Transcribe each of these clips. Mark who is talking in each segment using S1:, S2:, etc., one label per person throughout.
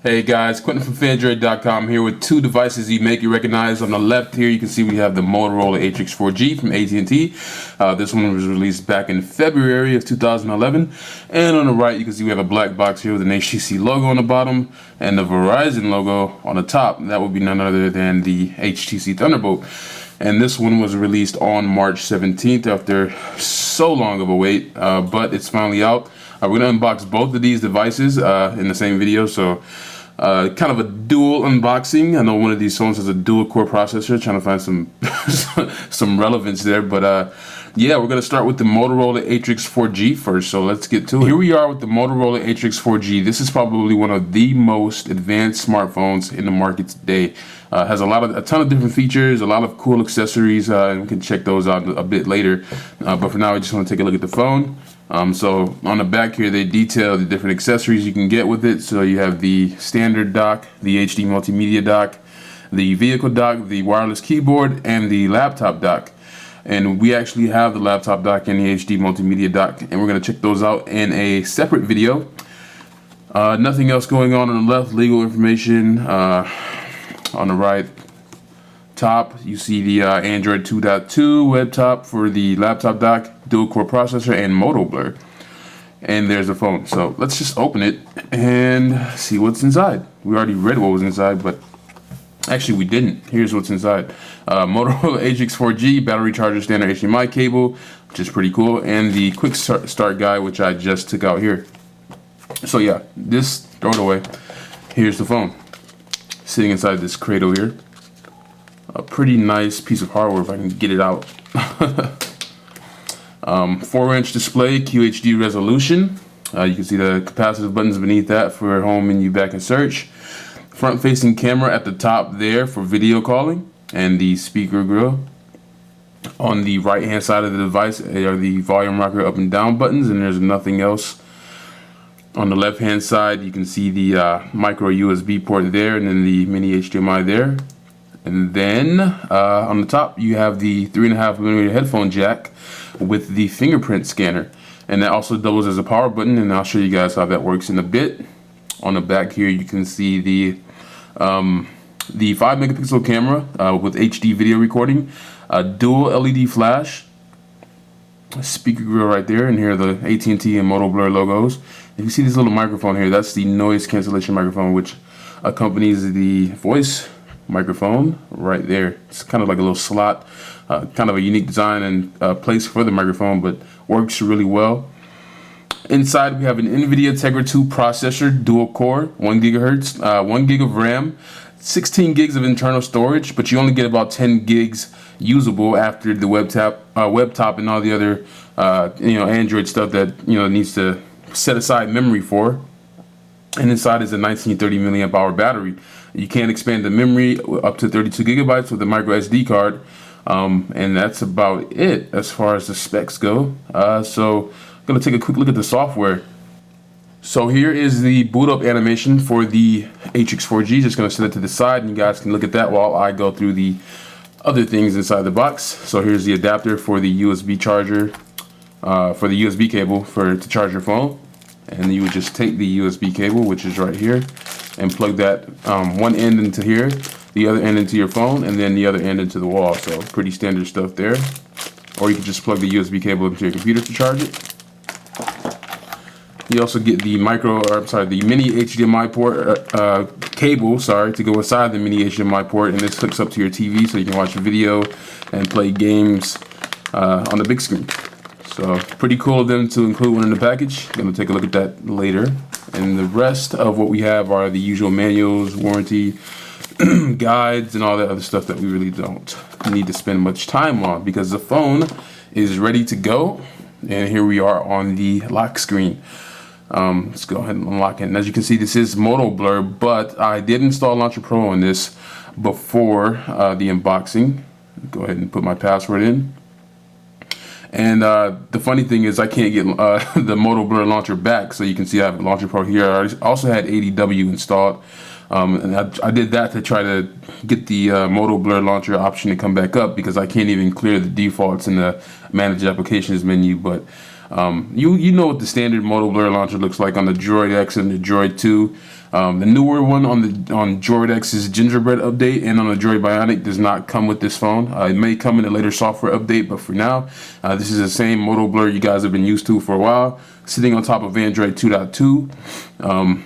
S1: Hey guys, Quentin from Fandroid.com here with two devices you make you recognize. On the left here you can see we have the Motorola ATRIX 4G from AT&T. This one was released back in February of 2011. And on the right you can see we have a black box here with an HTC logo on the bottom and the Verizon logo on the top. That would be none other than the HTC Thunderbolt. And this one was released on March 17th after so long of a wait, but it's finally out. We're going to unbox both of these devices in the same video, so kind of a dual unboxing. I know one of these phones has a dual core processor, trying to find some relevance there, but yeah, we're going to start with the Motorola ATRIX 4G first, so let's get to it. Here we are with the Motorola ATRIX 4G. This is probably one of the most advanced smartphones in the market today. Has a ton of different features, a lot of cool accessories, and we can check those out a bit later. But for now, I just want to take a look at the phone. So on the back here, they detail the different accessories you can get with it. So you have the standard dock, the HD multimedia dock, the vehicle dock, the wireless keyboard, and the laptop dock. And we actually have the laptop dock and the HD multimedia dock, and we're going to check those out in a separate video. Nothing else going on the left, legal information. On the right top, you see the Android 2.2 web top for the laptop dock, dual core processor, and Moto Blur. And there's the phone. So let's just open it and see what's inside. We already read what was inside, but actually we didn't. Here's what's inside. Motorola ATRIX 4G, battery charger, standard HDMI cable, which is pretty cool, and the quick start guide, which I just took out here. So yeah, throw it away. Here's the phone, sitting inside this cradle here. A pretty nice piece of hardware if I can get it out. 4-inch display, QHD resolution. You can see the capacitive buttons beneath that for home, menu, back, and search. Front-facing camera at the top there for video calling, and the speaker grill. On the right-hand side of the device are the volume rocker up and down buttons, and there's nothing else. On the left-hand side, you can see the micro USB port there, and then the mini HDMI there. And then on the top, you have the 3.5mm headphone jack with the fingerprint scanner, and that also doubles as a power button. And I'll show you guys how that works in a bit. On the back here, you can see the 5-megapixel camera with HD video recording, a dual LED flash, speaker grill right there, and here are the AT&T and Moto Blur logos. And you see this little microphone here. That's the noise cancellation microphone, which accompanies the voice microphone right there. It's kind of like a little slot, kind of a unique design and place for the microphone, but works really well. Inside we have an NVIDIA Tegra 2 processor, dual core, 1 gigahertz, 1 gig of RAM, 16 gigs of internal storage, but you only get about 10 gigs usable after the web top and all the other Android stuff that needs to set aside memory for. And inside is a 1930 milliamp hour battery. You can expand the memory up to 32 gigabytes with a micro SD card, and that's about it as far as the specs go. So I'm gonna take a quick look at the software. So here is the boot up animation for the ATRIX 4G. Just gonna set it to the side, and you guys can look at that while I go through the other things inside the box. So here's the adapter for the USB charger, for the USB cable to charge your phone. And you would just take the USB cable, which is right here, and plug that one end into here, the other end into your phone, and then the other end into the wall. So pretty standard stuff there. Or you can just plug the USB cable into your computer to charge it. You also get the the mini HDMI port cable, to go inside the mini HDMI port, and this hooks up to your TV so you can watch video and play games on the big screen. So pretty cool of them to include one in the package. I'm gonna take a look at that later. And the rest of what we have are the usual manuals, warranty, guides, and all that other stuff that we really don't need to spend much time on because the phone is ready to go. And here we are on the lock screen. Let's go ahead and unlock it. And as you can see, this is Moto Blur, but I did install Launcher Pro on this before the unboxing. Go ahead and put my password in. And the funny thing is I can't get the Moto Blur launcher back, so you can see I have Launcher Pro here. I also had ADW installed, and I did that to try to get the Moto Blur launcher option to come back up because I can't even clear the defaults in the Manage Applications menu. But You know what the standard Moto Blur launcher looks like on the Droid X and the Droid 2. The newer one on Droid X's Gingerbread update and on the Droid Bionic does not come with this phone. It may come in a later software update, but for now, this is the same Moto Blur you guys have been used to for a while, sitting on top of Android 2.2.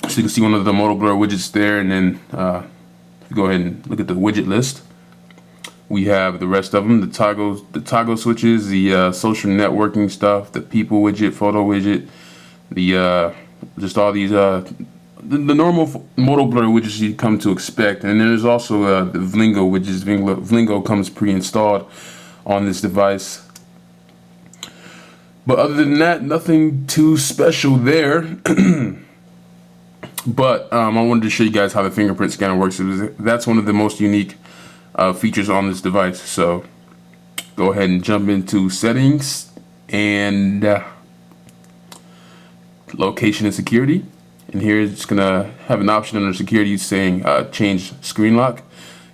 S1: So you can see one of the Moto Blur widgets there, and then if you go ahead and look at the widget list, we have the rest of them, the toggle switches, the social networking stuff, the people widget, photo widget, the just all these the normal Moto Blur widgets you come to expect. And there's also the Vlingo widgets. Vlingo comes pre-installed on this device. But other than that, nothing too special there. But I wanted to show you guys how the fingerprint scanner works. That's one of the most unique features on this device. So go ahead and jump into settings and location and security. And here it's gonna have an option under security saying change screen lock.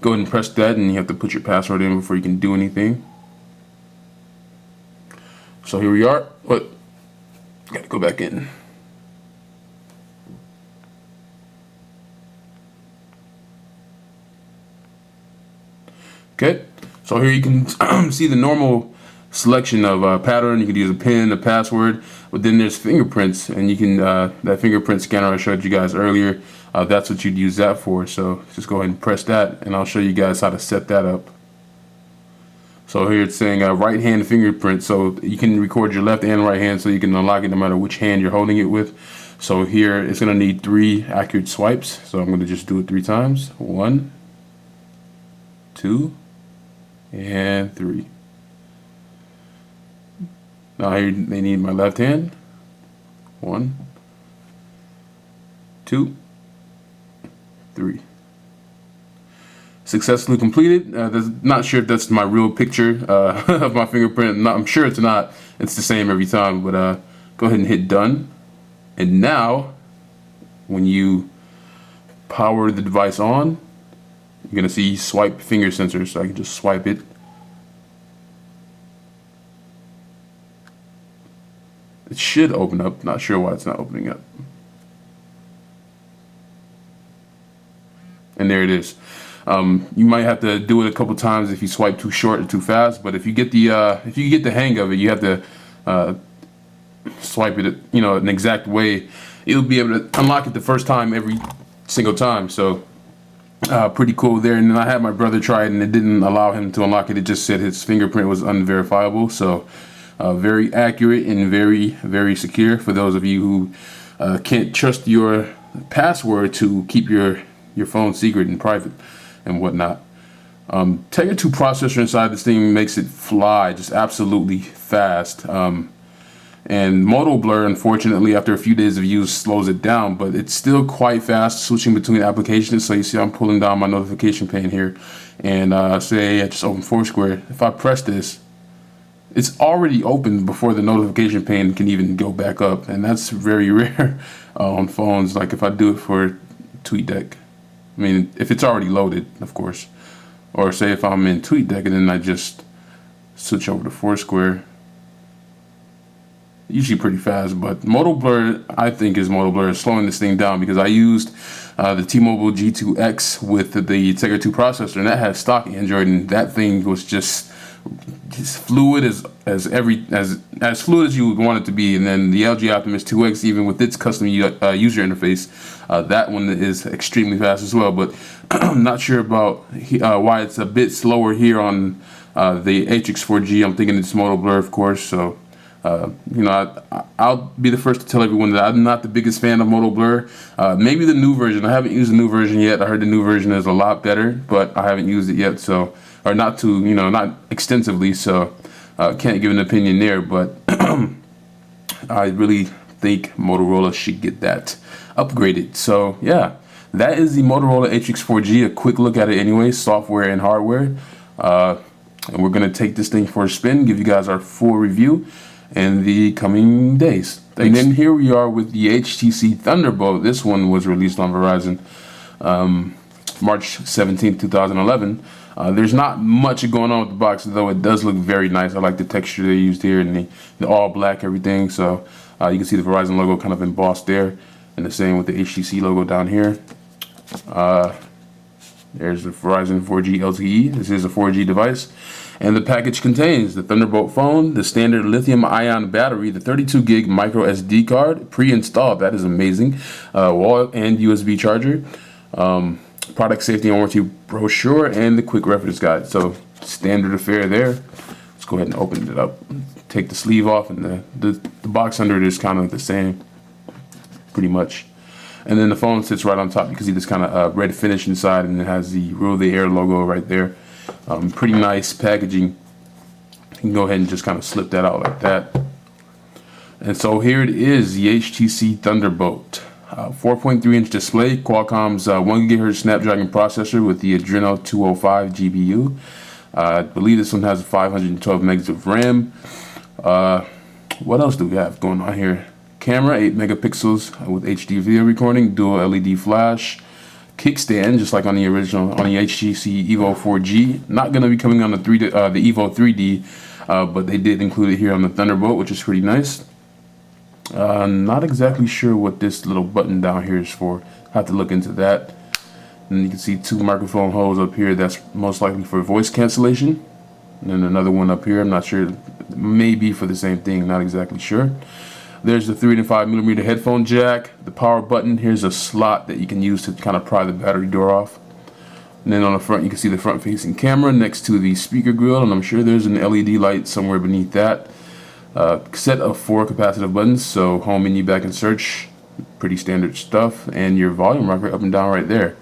S1: Go ahead and press that, and you have to put your password in before you can do anything. So here we are. But gotta go back in. Okay, so here you can see the normal selection of pattern. You can use a pin, a password, but then there's fingerprints, and you can that fingerprint scanner I showed you guys earlier, that's what you'd use that for. So just go ahead and press that, and I'll show you guys how to set that up. So here it's saying right hand fingerprint, so you can record your left and right hand, so you can unlock it no matter which hand you're holding it with. So here it's gonna need 3 accurate swipes, so I'm gonna just do it 3 times. 1, 2, and 3. Now here they need my left hand. 1, 2, 3. Successfully completed. Not sure if that's my real picture of my fingerprint. I'm sure it's not. It's the same every time. But go ahead and hit done. And now, when you power the device on, you're gonna see swipe finger sensor. So I can just swipe it. It should open up. Not sure why it's not opening up. And there it is. You might have to do it a couple times if you swipe too short or too fast. But if you get the hang of it, you have to swipe it, an exact way. You'll be able to unlock it the first time every single time. So pretty cool there. And then I had my brother try it, and it didn't allow him to unlock it. It just said his fingerprint was unverifiable. So very accurate and very, very secure for those of you who can't trust your password to keep your phone secret and private and whatnot. Tegra 2 processor inside this thing makes it fly just absolutely fast. And Moto Blur, unfortunately, after a few days of use, slows it down, but it's still quite fast switching between applications. So you see I'm pulling down my notification pane here, and say I just open Foursquare. If I press this, it's already open before the notification pane can even go back up, and that's very rare on phones. Like if I do it for TweetDeck, I mean, if it's already loaded, of course, or say if I'm in TweetDeck and then I just switch over to Foursquare, usually pretty fast. But Moto Blur, I think, is slowing this thing down, because I used the T-Mobile G2X with the Tegra 2 processor, and that had stock Android, and that thing was just fluid as fluid as you would want it to be. And then the LG Optimus 2X, even with its custom user interface, that one is extremely fast as well. But I'm not sure about why it's a bit slower here on the ATRIX 4G. I'm thinking it's Moto Blur, of course. So I'll be the first to tell everyone that I'm not the biggest fan of Moto Blur. Maybe the new version. I haven't used the new version yet. I heard the new version is a lot better, but I haven't used it yet. So, or not extensively. So, can't give an opinion there. But I really think Motorola should get that upgraded. So yeah, that is the Motorola ATRIX 4G. A quick look at it anyway, software and hardware. And we're gonna take this thing for a spin, give you guys our full review in the coming days. Thanks. And then here we are with the HTC Thunderbolt. This one was released on Verizon March 17, 2011. There's not much going on with the box, though it does look very nice. I like the texture they used here and the all black everything. So you can see the Verizon logo kind of embossed there, and the same with the HTC logo down here. There's the Verizon 4G LTE. This is a 4G device. And the package contains the Thunderbolt phone, the standard lithium-ion battery, the 32 gig micro SD card, pre-installed. That is amazing. Wall and USB charger, product safety and warranty brochure, and the quick reference guide. So standard affair there. Let's go ahead and open it up. Take the sleeve off, and the box under it is kind of the same, pretty much. And then the phone sits right on top. You can see this kind of red finish inside, and it has the Rule the Air logo right there. Pretty nice packaging. You can go ahead and just kind of slip that out like that. And so here it is, the HTC Thunderbolt. 4.3-inch display, Qualcomm's 1 GHz Snapdragon processor with the Adreno 205 GPU. I believe this one has 512 megs of RAM. What else do we have going on here? Camera, 8 megapixels with HD video recording, dual LED flash, kickstand, just like on the original, on the HTC Evo 4G. Not going to be coming on the Evo 3D, but they did include it here on the Thunderbolt, which is pretty nice. Not exactly sure what this little button down here is for. Have to look into that. And you can see 2 microphone holes up here. That's most likely for voice cancellation. And then another one up here. I'm not sure. Maybe for the same thing. Not exactly sure. There's the 3 and 5 millimeter headphone jack. The power button. Here's a slot that you can use to kind of pry the battery door off. And then on the front, you can see the front-facing camera next to the speaker grill. And I'm sure there's an LED light somewhere beneath that. Set of 4 capacitive buttons, so home, menu, back, and search, pretty standard stuff, and your volume rocker up and down right there.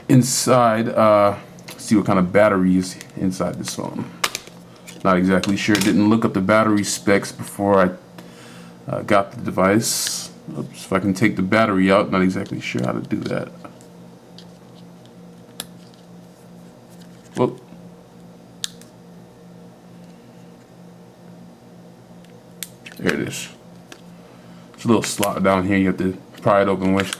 S1: Inside, see what kind of battery is inside this phone. Not exactly sure. Didn't look up the battery specs before I got the device. Oops, if I can take the battery out, not exactly sure how to do that. Whoop. There it is. It's a little slot down here you have to pry it open with.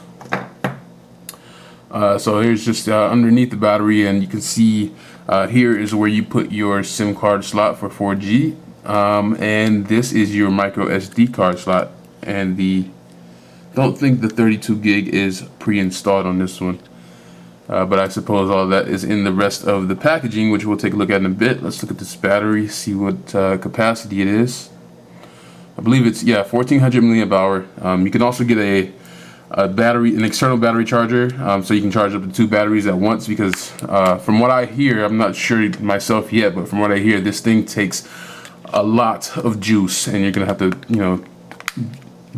S1: So here's just underneath the battery, and you can see here is where you put your SIM card slot for 4G. And this is your micro SD card slot. And don't think the 32 gig is pre-installed on this one. But I suppose all that is in the rest of the packaging, which we'll take a look at in a bit. Let's look at this battery, see what capacity it is. I believe it's 1400 milliamp hour. You can also get a battery, an external battery charger, so you can charge up to 2 batteries at once. Because from what I hear, I'm not sure myself yet, but from what I hear, this thing takes a lot of juice, and you're gonna have to,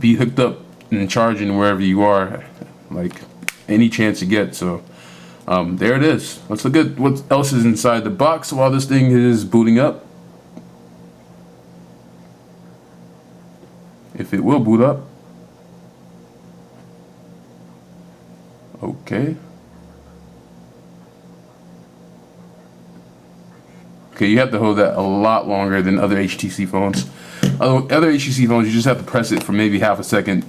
S1: be hooked up and charging wherever you are, like any chance you get. So there it is. Let's look at what else is inside the box while this thing is booting up. If it will boot up. Okay. Okay, you have to hold that a lot longer than other HTC phones. Other HTC phones, you just have to press it for maybe half a second.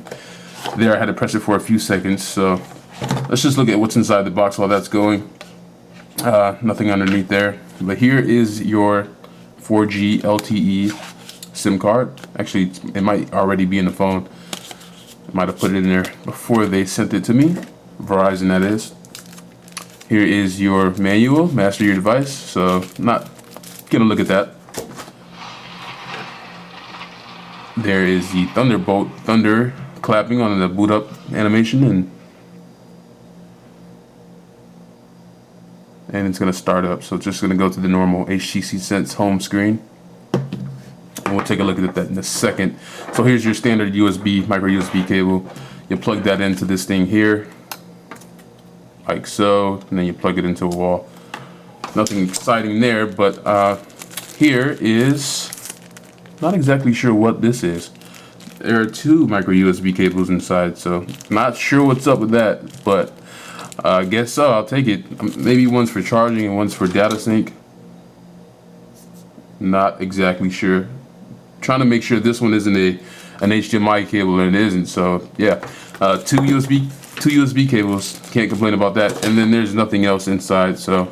S1: There, I had to press it for a few seconds. So let's just look at what's inside the box while that's going. Nothing underneath there. But here is your 4G LTE SIM card. Actually, it might already be in the phone. I might have put it in there before they sent it to me. Verizon, that is. Here is your manual, master your device. So not gonna look at that. There is the Thunderbolt thunder clapping on the boot up animation, and it's gonna start up. So it's just gonna go to the normal HTC Sense home screen. And we'll take a look at that in a second. So here's your standard USB, micro USB cable. You plug that into this thing here, like so, and then you plug it into a wall. Nothing exciting there, but here is, not exactly sure what this is. There are 2 micro USB cables inside, so not sure what's up with that, but I guess so, I'll take it. Maybe one's for charging and one's for data sync. Not exactly sure. Trying to make sure this one isn't an HDMI cable, and it isn't. So yeah, 2 USB cables. Can't complain about that. And then there's nothing else inside. So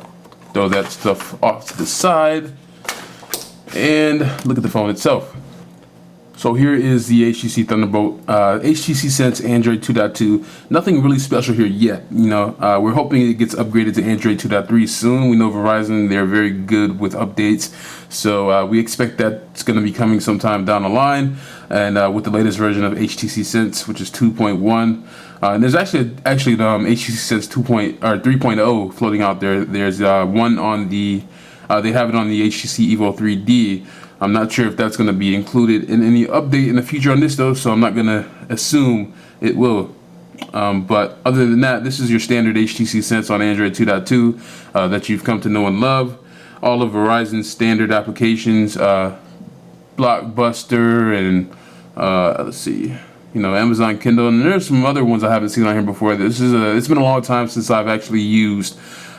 S1: throw that stuff off to the side and look at the phone itself. So here is the HTC Thunderbolt, HTC Sense Android 2.2. Nothing really special here yet. You know, we're hoping it gets upgraded to Android 2.3 soon. We know Verizon, they're very good with updates. So we expect that's going to be coming sometime down the line. And with the latest version of HTC Sense, which is 2.1. And there's actually the HTC Sense 3.0 floating out there. There's one on the, they have it on the HTC Evo 3D. I'm not sure if that's going to be included in any update in the future on this though, so I'm not going to assume it will. But other than that, this is your standard HTC Sense on Android 2.2 that you've come to know and love. All of Verizon's standard applications, Blockbuster and let's see, you know, Amazon Kindle, and there's some other ones I haven't seen on here before. This is it's been a long time since I've actually used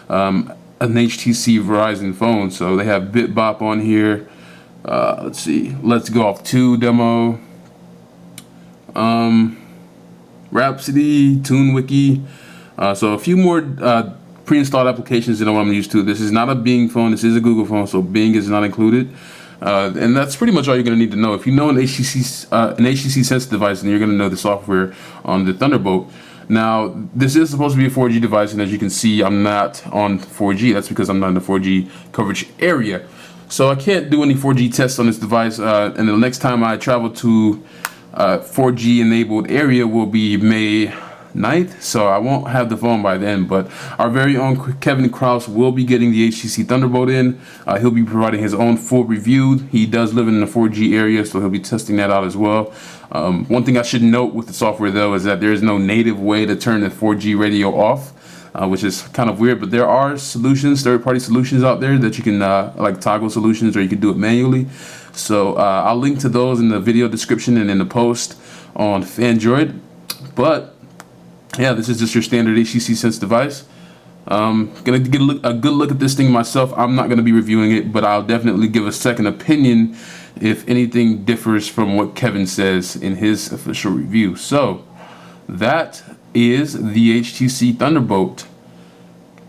S1: an HTC Verizon phone. So they have BitBop on here. Let's see, Let's Golf 2 demo, Rhapsody, TuneWiki, so a few more pre-installed applications than what I'm used to. This is not a Bing phone, this is a Google phone, so Bing is not included. And that's pretty much all you're going to need to know. If you know an HTC Sense device, then you're going to know the software on the Thunderbolt. Now, this is supposed to be a 4G device, and as you can see, I'm not on 4G. That's because I'm not in the 4G coverage area. So I can't do any 4G tests on this device, and the next time I travel to 4G enabled area will be May 9th, so I won't have the phone by then. But our very own Kevin Krause will be getting the HTC Thunderbolt in. He'll be providing his own full review. He does live in the 4G area, so he'll be testing that out as well. One thing I should note with the software though is that there is no native way to turn the 4G radio off. Which is kind of weird, but there are solutions, third-party solutions out there that you can like toggle solutions, or you can do it manually. So I'll link to those in the video description and in the post on Android. But yeah, this is just your standard HTC Sense device. Gonna get a good look at this thing myself. I'm not gonna be reviewing it, but I'll definitely give a second opinion if anything differs from what Kevin says in his official review. So that is the HTC Thunderbolt.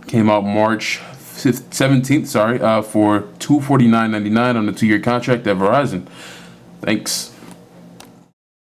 S1: Came out March 17th, for $249.99 on a 2-year contract at Verizon. Thanks.